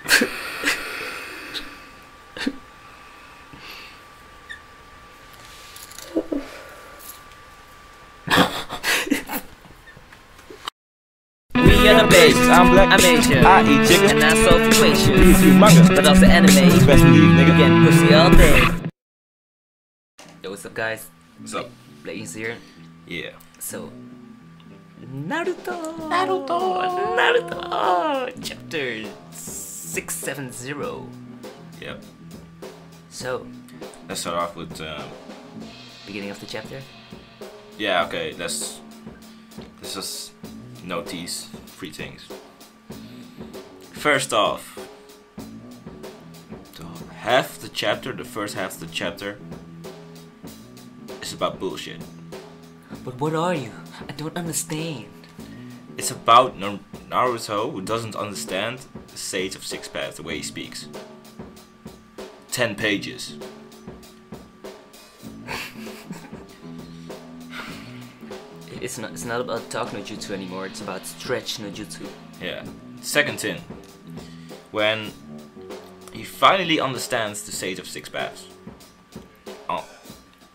We are the base, I'm black, I'm Asian, I eat chicken, and I solve equations. You manga, but also anime, best believe, nigga. Get pussy all day. Yo, what's up, guys? What's up? Blaze here. Yeah. So, Naruto, chapter 670. Yep. So, Let's start off with beginning of the chapter. yeah. Okay. Let's just note these 3 things. First off, the first half of the chapter is about bullshit. But what are you? I don't understand. It's about Naruto, who doesn't understand the Sage of Six Paths, the way he speaks. 10 pages. It's not about talk no jutsu anymore, it's about stretch no jutsu. Yeah. Second thing, when he finally understands the Sage of Six Paths, oh,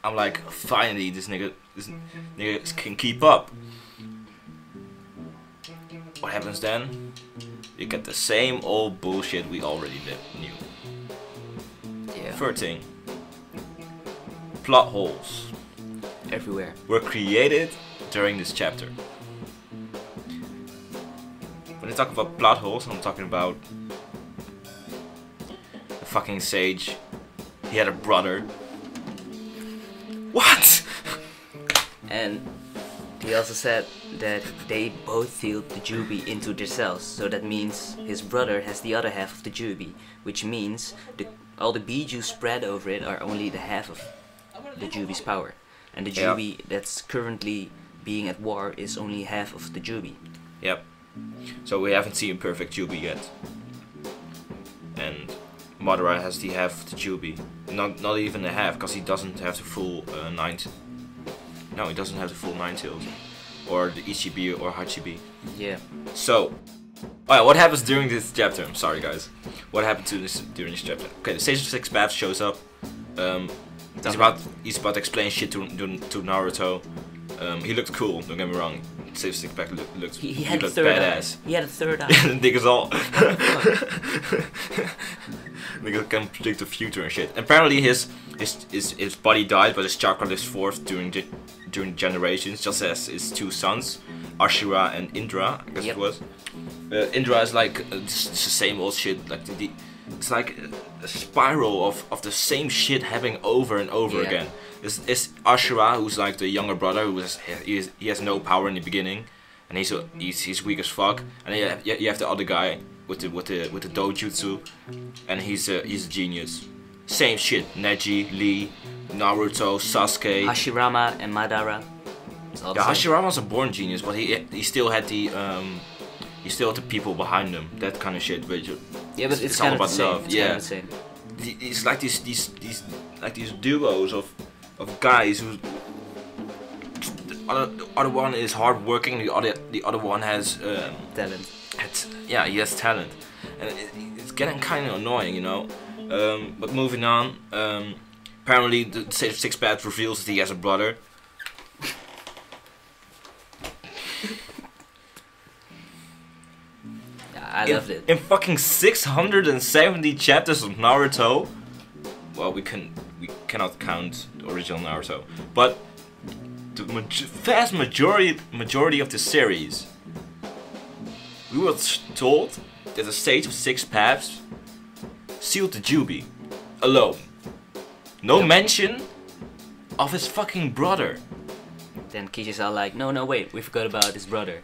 I'm like, finally, this nigga can keep up. What happens then? You get the same old bullshit we already knew. Yeah. Third thing, plot holes Everywhere. were created during this chapter. When I talk about plot holes, I'm talking about the fucking sage. He had a brother. What? And he also said that they both sealed the Jubi into their cells, so that means his brother has the other half of the Jubi, which means all the Biju spread over it are only the half of the Jubi's power. And the Jubi that's currently being at war is only half of the Jubi. Yep. So we haven't seen perfect Jubi yet. And Madara has the half of the Jubi. Not even the half, because he doesn't have the full 9. No, he doesn't have the full 9 tails. Or the Ichibi or Hachibi. Yeah. So, alright, what happens during this chapter? I'm sorry, guys. What happened during this chapter? Okay, the Sage of Six Paths shows up. He's about to explain shit to Naruto. He looked cool. Don't get me wrong. Sage of Six Paths looked He had a looked third badass. eye. He had a third eye. Niggas all. Niggas can predict the future and shit. Apparently his body died, but his chakra lives forth during generations, just as his 2 sons, Ashura and Indra. I guess it was. Indra is like just the same old shit. Like it's like a spiral of the same shit happening over and over again. It's Ashura, who's like the younger brother, he has no power in the beginning, and he's weak as fuck. And then you have the other guy with the dojutsu, and he's a genius. Same shit. Neji, Lee, Naruto, Sasuke, Hashirama and Madara. Yeah, Hashirama's a born genius, but he still had the people behind him. That kind of shit. But yeah, but it's all kind about of the love. same. Yeah. It's kind of the same. It's like these duos of guys who the other one is hardworking, the other one has Talent. Yeah, he has talent, and it's getting kind of annoying, you know. But moving on, apparently the Sage of Six Paths reveals that he has a brother. I loved it. In fucking 670 chapters of Naruto, well, we cannot count the original Naruto, but the vast majority of the series, we were told that the Sage of Six Paths sealed the Jubi alone. No mention of his fucking brother. Then Kishi's all like, no, wait, we forgot about his brother.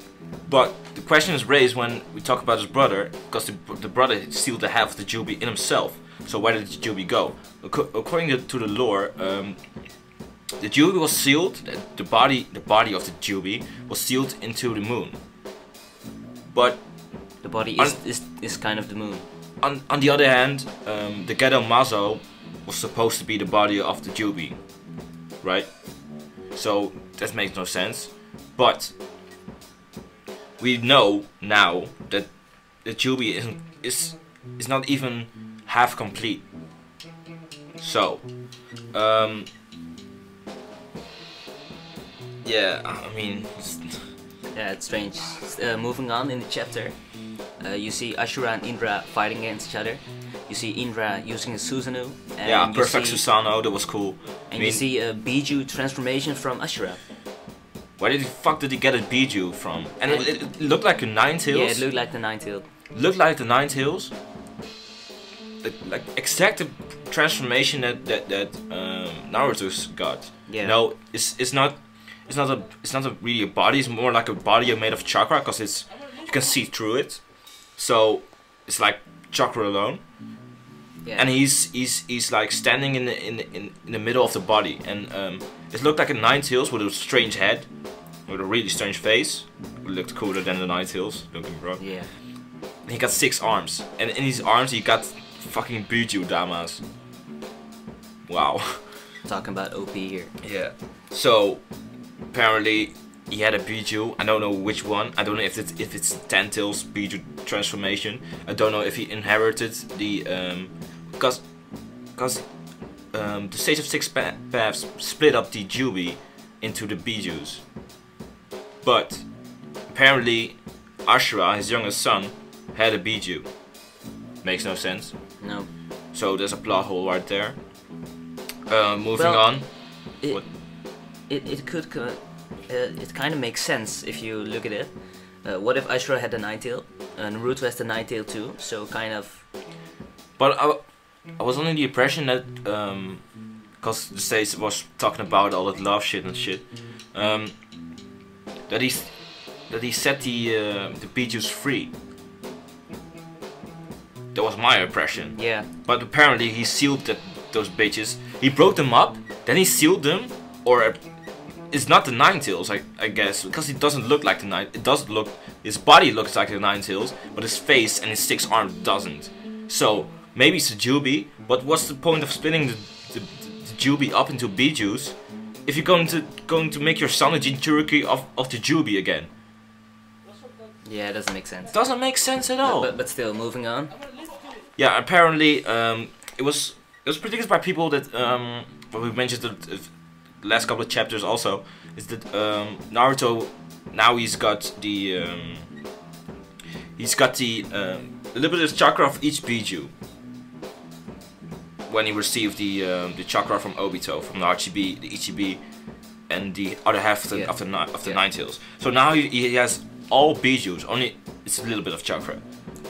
But the question is raised when we talk about his brother, because the brother sealed the half of the Jubi in himself. So where did the Jubi go? According to the lore, the Jubi was sealed. The body of the Jubi was sealed into the moon. But the body is kind of the moon. On the other hand, the Gedo Mazo was supposed to be the body of the Jubi, right? So that makes no sense. But we know now that the Jubi is is not even half complete. So, yeah, I mean, Yeah, it's strange. Moving on in the chapter, you see Ashura and Indra fighting against each other. You see Indra using his Susanoo. And yeah, you perfect see, Susanoo, that was cool. And you see a Biju transformation from Ashura. Where the fuck did he get a Biju from? And it looked like a Ninetales. Yeah, it looked like the Ninetales. Looked like the Ninetales. Like exact transformation that Naruto's got. Yeah. No, it's not a really a body. It's more like a body made of chakra, because you can see through it. So it's like chakra alone. Yeah. And he's like standing in the middle of the body, and it looked like a Ninetales with a strange head, with a really strange face. It looked cooler than the Ninetales, don't get me wrong. Yeah. And he got 6 arms, and in his arms he got fucking Biju damas. Wow. Talking about OP here. Yeah. So apparently he had a Biju. I don't know which one. I don't know if it's Tentails Biju transformation. I don't know if he inherited the because the Sage of Six Paths split up the Jubi into the Bijus. But apparently Ashura, his youngest son, had a Biju. Makes no sense. No. So there's a plot hole right there. Moving Well, on. It could it kind of makes sense if you look at it. What if Ashura had the Ninetale? Naruto has the Ninetale too, so kind of. But I was under the impression that because the Sage was talking about all that love shit and shit, that he set the Bijus free. That was my impression. Yeah. But apparently he sealed those bitches. He broke them up, then he sealed them, or it's not the Ninetales, I guess, because he doesn't look like the Nine. It doesn't look. His body looks like the Ninetales, but his face and his 6 arms doesn't. So maybe it's a Jubi, but what's the point of splitting the Jubi up into Bijus if you're going to make your son a Jinchuriki of the Jubi again? Yeah, it doesn't make sense. Doesn't make sense at all. But still, moving on. Yeah, apparently it was predicted by people that what we mentioned the last couple of chapters also, is that Naruto now he's got the a little bit of chakra of each Biju when he received the chakra from Obito, from the Ichibi, and the other half of the Ninetales. So now he has all Bijus, only it's a little bit of chakra.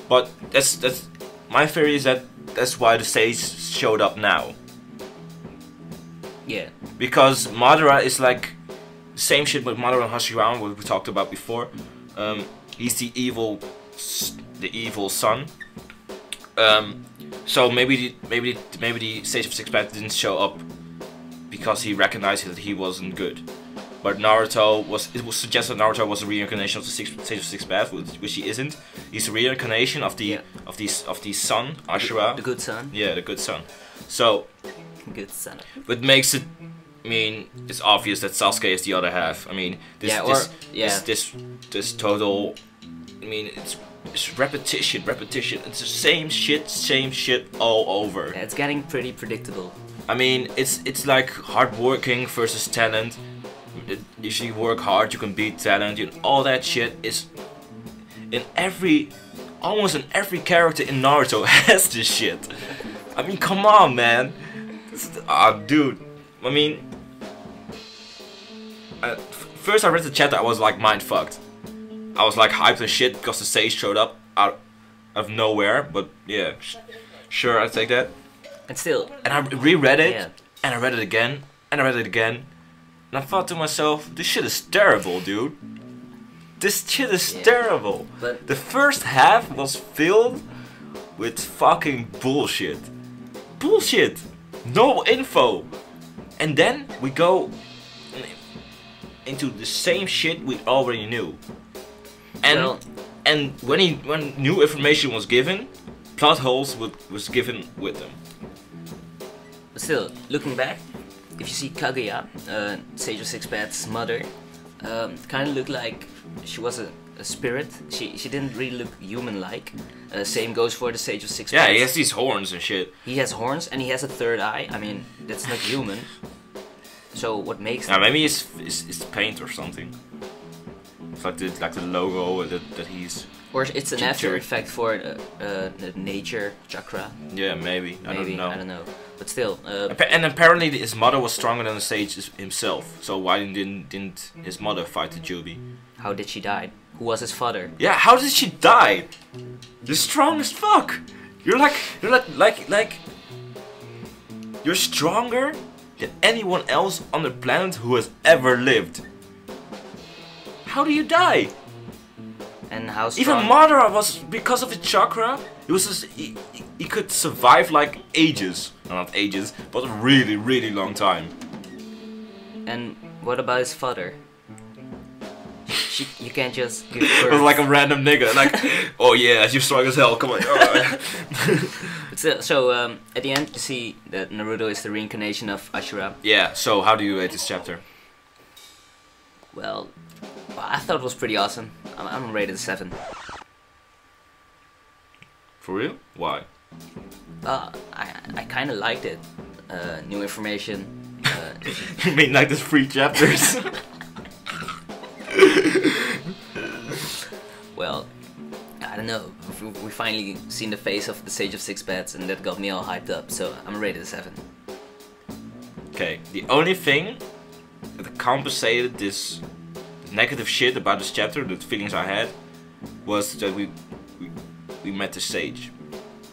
But that's my theory is that's why the Sage showed up now. Yeah. Because Madara is like same shit with Madara and Hashirama, what we talked about before. He's the evil son. So maybe the Sage of Six Paths didn't show up because he recognized that he wasn't good. But it was suggested Naruto was a reincarnation of the Sage of Six Paths, which he isn't. He's a reincarnation of the son, Ashura. The good son. Yeah, the good son. So Good son. what makes it? I mean, it's obvious that Sasuke is the other half. I mean, this total. I mean, it's repetition. It's the same shit all over. Yeah, it's getting pretty predictable. I mean, it's like hard working versus talent. If you work hard, you can beat talent. All that shit is in almost in every character in Naruto has this shit. I mean, come on, man. Dude. I mean, first I read the chapter, I was like mind fucked. I was like hyped and shit because the Sage showed up out of nowhere. But yeah, sure, I take that. And still. And I reread it, and I read it again, and I read it again. And I thought to myself, this shit is terrible, dude. This shit is terrible. But the first half was filled with fucking bullshit. Bullshit. No info. And then we go into the same shit we already knew. And when new information was given, plot holes was given with them. But still, looking back, if you see Kaguya, Sage of Six Paths' mother, kind of looked like she was a a spirit. She didn't really look human-like. Same goes for the Sage of Six Yeah, Paths. he has these horns and shit. He has horns and he has a third eye. I mean, that's not human. So what makes? Yeah, maybe it's paint or something. It's like the logo that he's. Or it's an Ginger. after effect for the nature chakra. Yeah, maybe. I don't know. I don't know. But still. And apparently his mother was stronger than the Sage himself. So why didn't his mother fight the Jubi? How did she die? Who was his father? Yeah, how did she die? You're strong as fuck. You're like you're stronger than anyone else on the planet who has ever lived. How do you die? And how strong? Even Madara was, because of his chakra, he was just, he could survive like ages. No, not ages, but a really, really long time. And what about his father? You can't just give It birth. was like a random nigga, like, oh yeah, you're strong as hell, come on. So at the end you see that Naruto is the reincarnation of Ashura. Yeah, so how do you rate this chapter? Well, I thought it was pretty awesome. I'm rated 7. For real? Why? I kind of liked it. New information. You mean like there's 3 chapters? Well, I don't know. We finally seen the face of the Sage of Six Paths, and that got me all hyped up. So I'm rated 7. Okay, the only thing that compensated this negative shit about this chapter, the feelings I had, was that we met the Sage,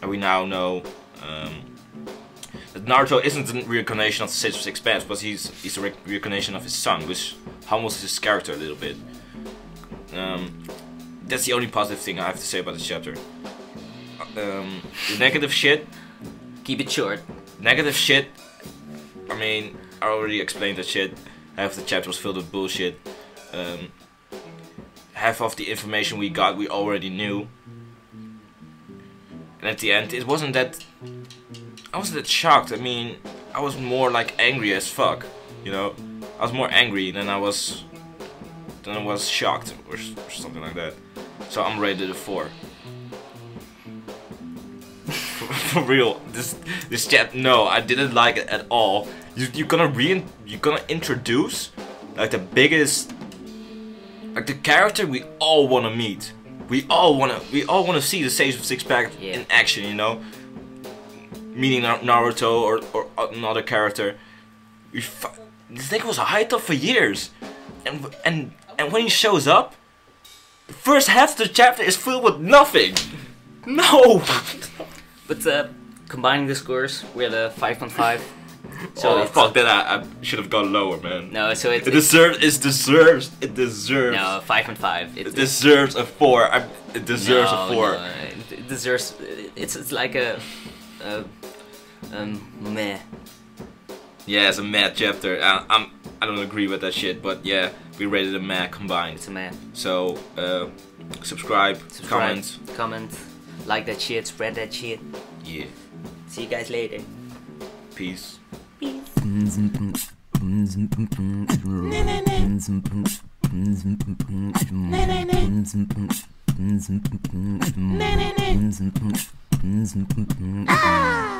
and we now know that Naruto isn't a reincarnation of the Sage of Six Paths, but he's a reincarnation of his son, which humbles his character a little bit. That's the only positive thing I have to say about this chapter. The negative shit. Keep it short. Negative shit. I mean, I already explained that shit. Half the chapter was filled with bullshit. Half of the information we got we already knew. And at the end, I wasn't that shocked. I mean, I was more like angry as fuck. You know, I was more angry than I was shocked or something like that. So I'm rated a 4. For real, this chat. No, I didn't like it at all. You're gonna introduce like the biggest, like the character we all wanna meet. We all wanna see the Sage of Six Paths in action. You know, meaning Naruto or another character. This nigga was hyped up for years, and when he shows up, the first half of the chapter is filled with nothing. No. But combining the scores, we had a 5.5. So fuck that! I should have gone lower, man. No, so it deserves. No, 5.5. It deserves a 4. It deserves a 4. No, it deserves. It's like a meh. Yeah, it's a meh chapter. I don't agree with that shit, but yeah, we rated a meh combined. It's a meh. So subscribe, comment, like that shit, spread that shit. Yeah. See you guys later. Peace. Ah!